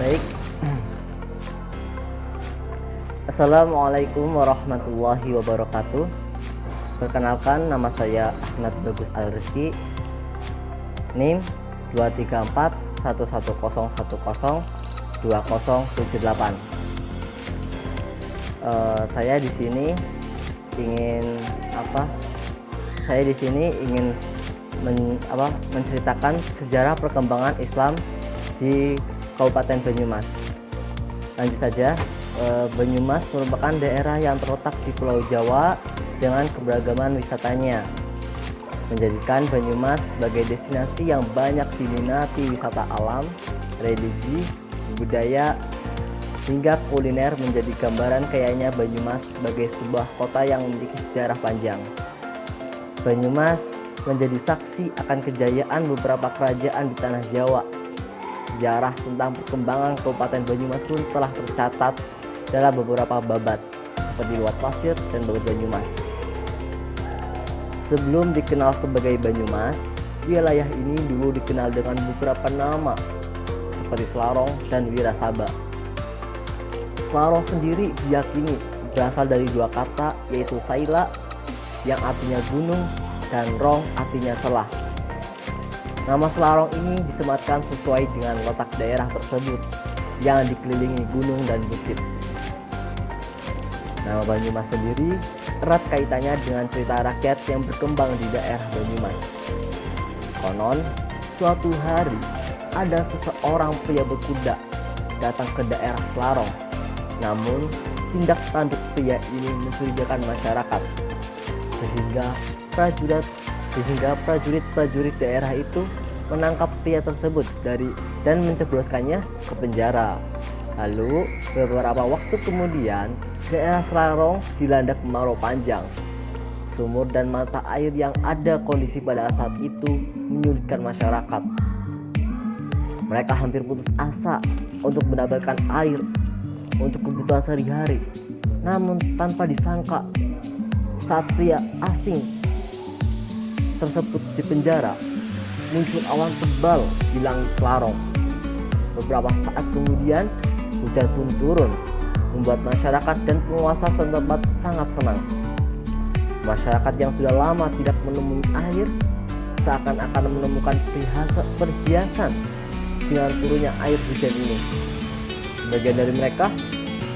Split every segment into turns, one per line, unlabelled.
Baik. Assalamualaikum warahmatullahi wabarakatuh. Perkenalkan, nama saya Ahmad Bagus Al-Rizky, NIM 2341110102078. Saya di sini ingin menceritakan sejarah perkembangan Islam di Kabupaten Banyumas. Lanjut saja. Banyumas merupakan daerah yang terletak di Pulau Jawa dengan keberagaman wisatanya, menjadikan Banyumas sebagai destinasi yang banyak diminati wisata alam, religi, budaya, hingga kuliner, menjadi gambaran kayanya Banyumas sebagai sebuah kota yang memiliki sejarah panjang. Banyumas menjadi saksi akan kejayaan beberapa kerajaan di tanah Jawa. Sejarah tentang perkembangan Kabupaten Banyumas pun telah tercatat dalam beberapa babat seperti Luat Pasir dan Babat Banyumas. Sebelum dikenal sebagai Banyumas, wilayah ini dulu dikenal dengan beberapa nama seperti Selarong dan Wirasaba. Selarong sendiri diyakini berasal dari dua kata, yaitu Saila yang artinya gunung dan Rong artinya celah. Nama Selarong ini disematkan sesuai dengan letak daerah tersebut yang dikelilingi gunung dan bukit. Nama Banyumas sendiri erat kaitannya dengan cerita rakyat yang berkembang di daerah Banyumas. Konon, suatu hari ada seseorang pria berkuda datang ke daerah Selarong. Namun, tindak tanduk pria ini mencurigakan masyarakat, sehingga prajurit-prajurit daerah itu menangkap pria tersebut dan mencebloskannya ke penjara. Lalu, beberapa waktu kemudian, daerah Selarong dilanda kemarau panjang. Sumur dan mata air yang ada kondisi pada saat itu menyulitkan masyarakat. Mereka hampir putus asa untuk mendapatkan air untuk kebutuhan sehari-hari. Namun tanpa disangka, saat pria asing tersebut di penjara, muncul awan tebal di langit Selarong. Beberapa saat kemudian, hujan pun turun, membuat masyarakat dan penguasa setempat sangat senang. Masyarakat yang sudah lama tidak menemui air seakan-akan menemukan perhiasan dengan turunnya air hujan ini. Sebagian dari mereka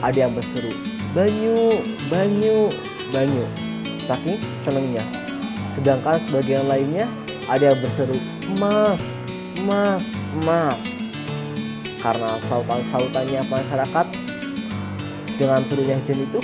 ada yang berseru, "Banyu, banyu, banyu," saking senangnya. Sedangkan sebagian lainnya ada yang berseru, "Emas, emas, emas." Karena sautan-sautannya masyarakat dengan turunnya hujan itu,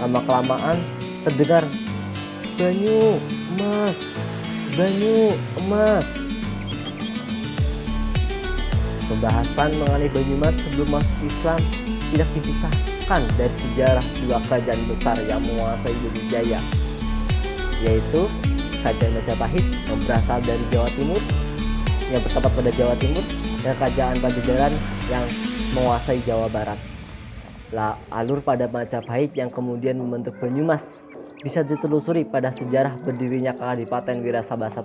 lama-kelamaan terdengar, "Banyu, emas, banyu, emas." Pembahasan mengenai Banyumas sebelum masuk Islam tidak dipisahkan dari sejarah dua kerajaan besar yang menguasai Jaya, yaitu Kerajaan Majapahit yang berasal dari Jawa Timur, yang bertempat pada Jawa Timur, dan Kerajaan Pajajaran yang menguasai Jawa Barat. Alur pada Majapahit yang kemudian membentuk Banyumas bisa ditelusuri pada sejarah berdirinya Kadipaten Wirasaba I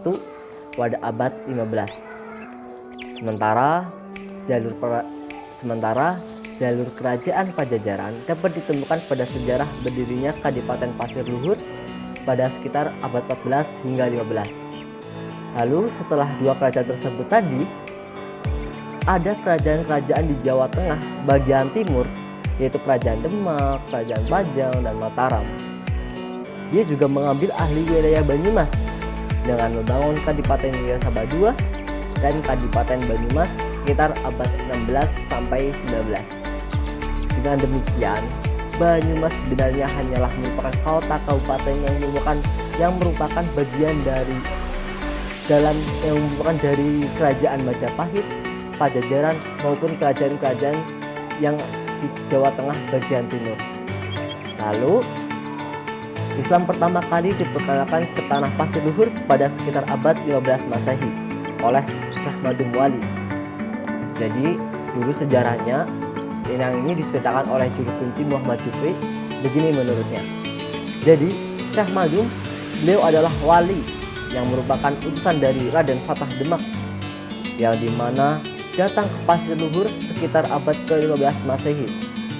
pada abad 15. Sementara jalur kerajaan Pajajaran dapat ditemukan pada sejarah berdirinya Kadipaten Pasir Luhur pada sekitar abad 14 hingga 15. Lalu setelah dua kerajaan tersebut tadi, ada kerajaan-kerajaan di Jawa Tengah bagian timur, yaitu Kerajaan Demak, Kerajaan Pajang, dan Mataram. Dia juga mengambil ahli wilayah Banyumas dengan membangun Kadipaten Wirasaba II dan Kadipaten Banyumas sekitar abad 16 sampai 19. Dengan demikian, Banyumas sebenarnya hanyalah merupakan kota kabupaten yang merupakan bagian dari kerajaan Majapahit, Pajajaran maupun kerajaan-kerajaan yang di Jawa Tengah bagian timur. Lalu, Islam pertama kali diperkenalkan ke tanah Pasir Luhur pada sekitar abad 15 Masehi oleh Syekh Madum Wali. Jadi, dulu sejarahnya yang ini diceritakan oleh juru kunci Muhammad Jufri begini menurutnya. Jadi, Syekh Madum, beliau adalah wali yang merupakan utusan dari Raden Fatah Demak, yang dimana datang ke Pasir Luhur sekitar abad ke-15 Masehi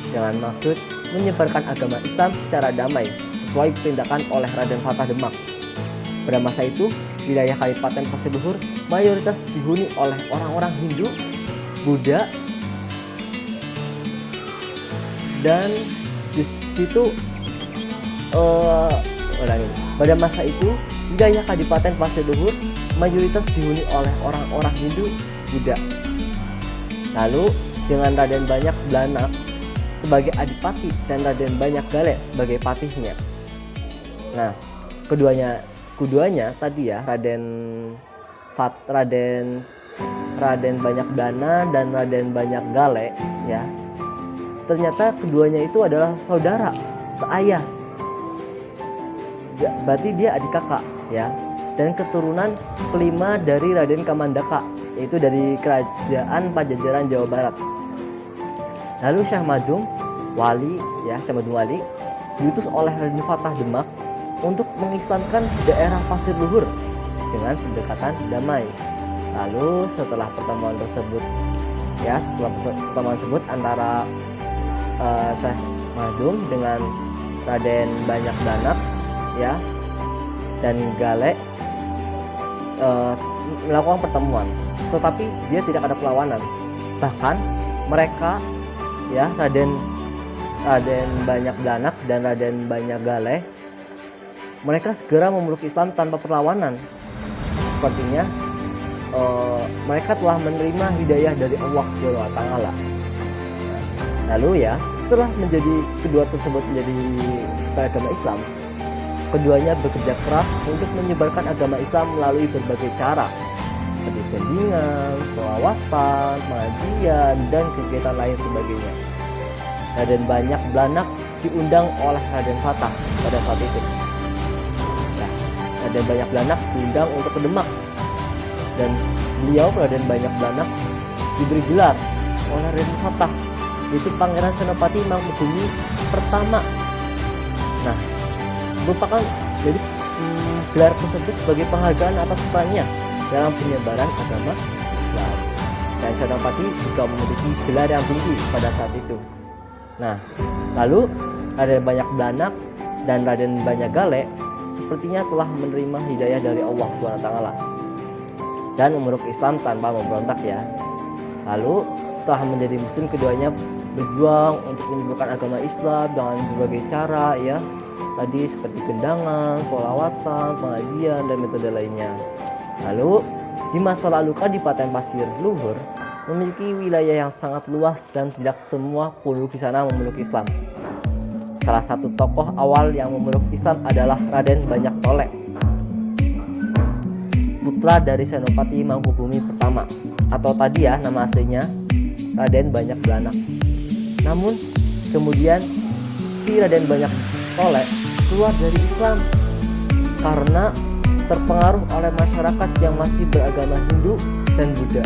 dengan maksud menyebarkan agama Islam secara damai sesuai tindakan oleh Raden Fatah Demak. Pada masa itu, wilayah Kadipaten Pasir Luhur mayoritas dihuni oleh orang-orang Hindu, Buddha, dan di situ pada masa itu wilayah Kadipaten Pasir Luhur mayoritas dihuni oleh orang-orang Hindu, Buddha. Lalu dengan Raden Banyak Blanak sebagai adipati dan Raden Banyak Galek sebagai patihnya. Nah, keduanya tadi ya, Raden Banyak Blana dan Raden Banyak Galek ya. Ternyata keduanya itu adalah saudara seayah. Berarti dia adik kakak ya. Dan keturunan kelima dari Raden Kamandaka, yaitu dari kerajaan Pajajaran Jawa Barat. Lalu Syekh Madum Wali diutus oleh Raden Fatah Demak untuk mengislamkan daerah Pasir Luhur dengan pendekatan damai. Lalu setelah pertemuan tersebut antara Syekh Madum dengan Raden Banyak Blanak ya dan Galek melakukan pertemuan, tetapi dia tidak ada perlawanan. Bahkan mereka ya, Raden Banyak Blanak dan Raden Banyak Galek, mereka segera memeluk Islam tanpa perlawanan. Sepertinya mereka telah menerima hidayah dari Allah Subhanahu wa taala. Lalu ya, setelah kedua tersebut menjadi beragama Islam, keduanya bekerja keras untuk menyebarkan agama Islam melalui berbagai cara seperti bimbingan, sholawatan, pengajian, dan kegiatan lain sebagainya. Raden Banyak Blanak diundang oleh Raden Fatah pada saat itu. Nah, Raden Banyak Blanak diundang untuk ke Demak, dan beliau Raden Banyak Blanak diberi gelar oleh Raden Fatah, yaitu Pangeran Senopati Mangkubumi pertama. Nah, merupakan jadi gelar tersebut sebagai penghargaan atas perannya dalam penyebaran agama Islam. Dan Senopati juga memiliki gelar yang tinggi pada saat itu. Nah, lalu Raden Banyak Blanak dan Raden Banyak Galek sepertinya telah menerima hidayah dari Allah SWT dan memeluk Islam tanpa memberontak ya. Lalu setelah menjadi muslim, keduanya berjuang untuk menyebarkan agama Islam dengan berbagai cara ya. Tadi seperti gendangan, sholawatan, pengajian, dan metode lainnya. Lalu di masa lalu Kadipaten Pasir Luhur memiliki wilayah yang sangat luas dan tidak semua penduduk di sana memeluk Islam. Salah satu tokoh awal yang memeluk Islam adalah Raden Banyak Tolek, putra dari Senopati Mangkubumi pertama, atau tadi ya nama aslinya Raden Banyak Blanak. Namun kemudian si Raden Banyak Tolek keluar dari Islam karena terpengaruh oleh masyarakat yang masih beragama Hindu dan Buddha.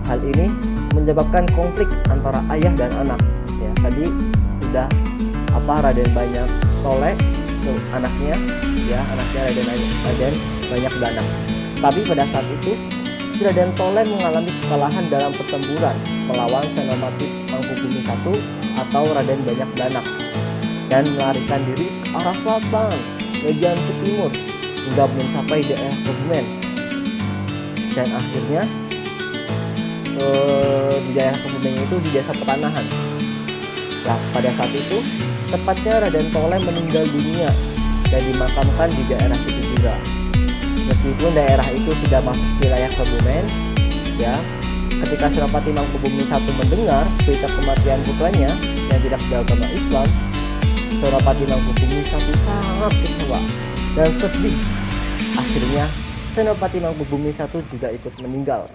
Hal ini menyebabkan konflik antara ayah dan anak. Ya, tadi sudah Raden Banyak Tolek anaknya Raden Banyak Blanak. Tapi pada saat itu si Raden Tolek mengalami kekalahan dalam pertempuran melawan Senopati Mangkubumi I atau Raden Banyak Blanak dan melarikan diri ke arah selatan, bagian ke timur hingga mencapai daerah Kebumen. Dan akhirnya di daerah Kebumen itu di desa Petanahan. Nah, pada saat itu tepatnya Raden Tolek meninggal dunia dan dimakamkan di daerah situ juga. Meskipun daerah itu sudah masuk wilayah Kebumen, ya, ketika Senopati Mangkubumi I mendengar berita kematian putranya yang tidak beragama Islam, Senopati Mangkubumi I sangat kecewa dan sedih. Akhirnya Senopati Mangkubumi I juga ikut meninggal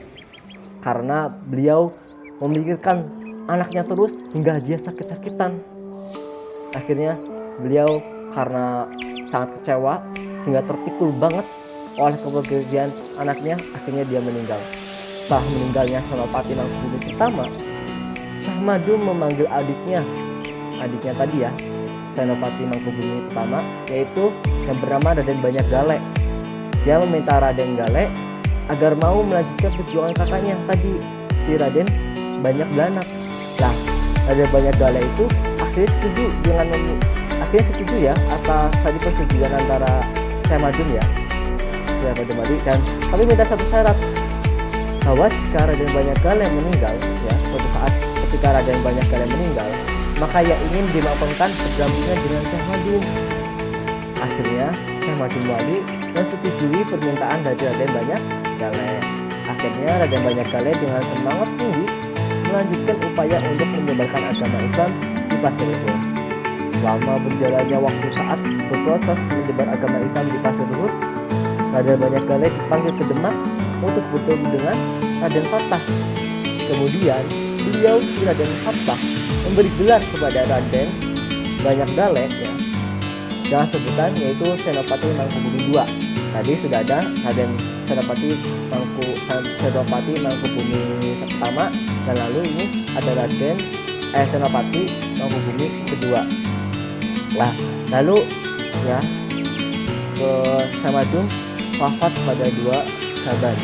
karena beliau memikirkan anaknya terus hingga dia sakit-sakitan. Akhirnya beliau karena sangat kecewa sehingga terpikul banget oleh kepergian anaknya, akhirnya dia meninggal. Setelah meninggalnya Senopati Mangkubumi pertama, Syekh Madum memanggil adiknya tadi ya, Senopati Mangkubumi pertama, yaitu yang bernama Raden Banyak Galek. Dia meminta Raden Galek agar mau melanjutkan perjuangan kakaknya tadi, si Raden Banyak Blanak. Nah, Raden Banyak Gala itu akhirnya setuju ya atas tadi persetujuan antara Syekh Madun ya, Syekh Madun Madi, dan kami minta satu syarat, bahwa jika Raden Banyak Gala meninggal ya, suatu saat ketika Raden Banyak Gala meninggal, maka ia ingin dimakamkan berdampingan dengan Syekh Madun. Akhirnya Syekh Madun Wali menyetujui permintaan dari Raden Banyak Gala. Akhirnya Raden Banyak Gala dengan semangat tinggi melanjutkan upaya untuk menyebarkan agama Islam di Pasir Uhud. Selama berjalannya waktu saat berproses menyebar agama Islam di Pasir Uhud, Raden Banyak Gala dipanggil ke Demak untuk bertemu dengan Raden Fatah. Kemudian beliau si Raden Fatah memberi gelar kepada Raden Banyak Gala ya, dengan sebutan yaitu Senopati Mangkubumi II. Tadi sudah ada Raden Senopati Mangkubumi pertama, dan lalu ini ada Raden Senopati Mangkubumi kedua. Nah, lalu ya ke Syekh Madun wafat pada 2 Syaban.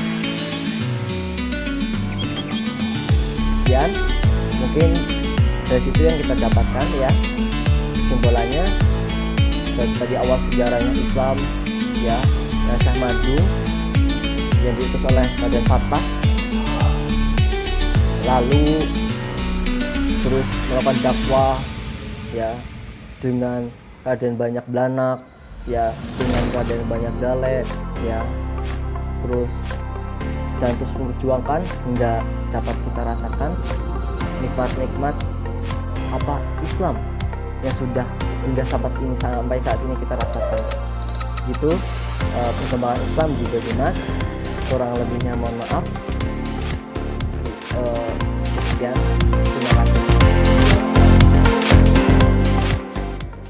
Sekian mungkin dari situ yang kita dapatkan ya kesimpulannya dari tadi awal sejarahnya Islam ya, Syekh Madun yang diutus oleh Raden Fatah, lalu terus melakukan dakwah ya dengan Raden Banyak Blanak ya, dengan Raden Banyak Gala ya, terus memperjuangkan hingga dapat kita rasakan nikmat-nikmat apa Islam yang sudah hingga sampai saat ini kita rasakan. Gitu perkembangan Islam di Banyumas, kurang lebihnya mohon maaf.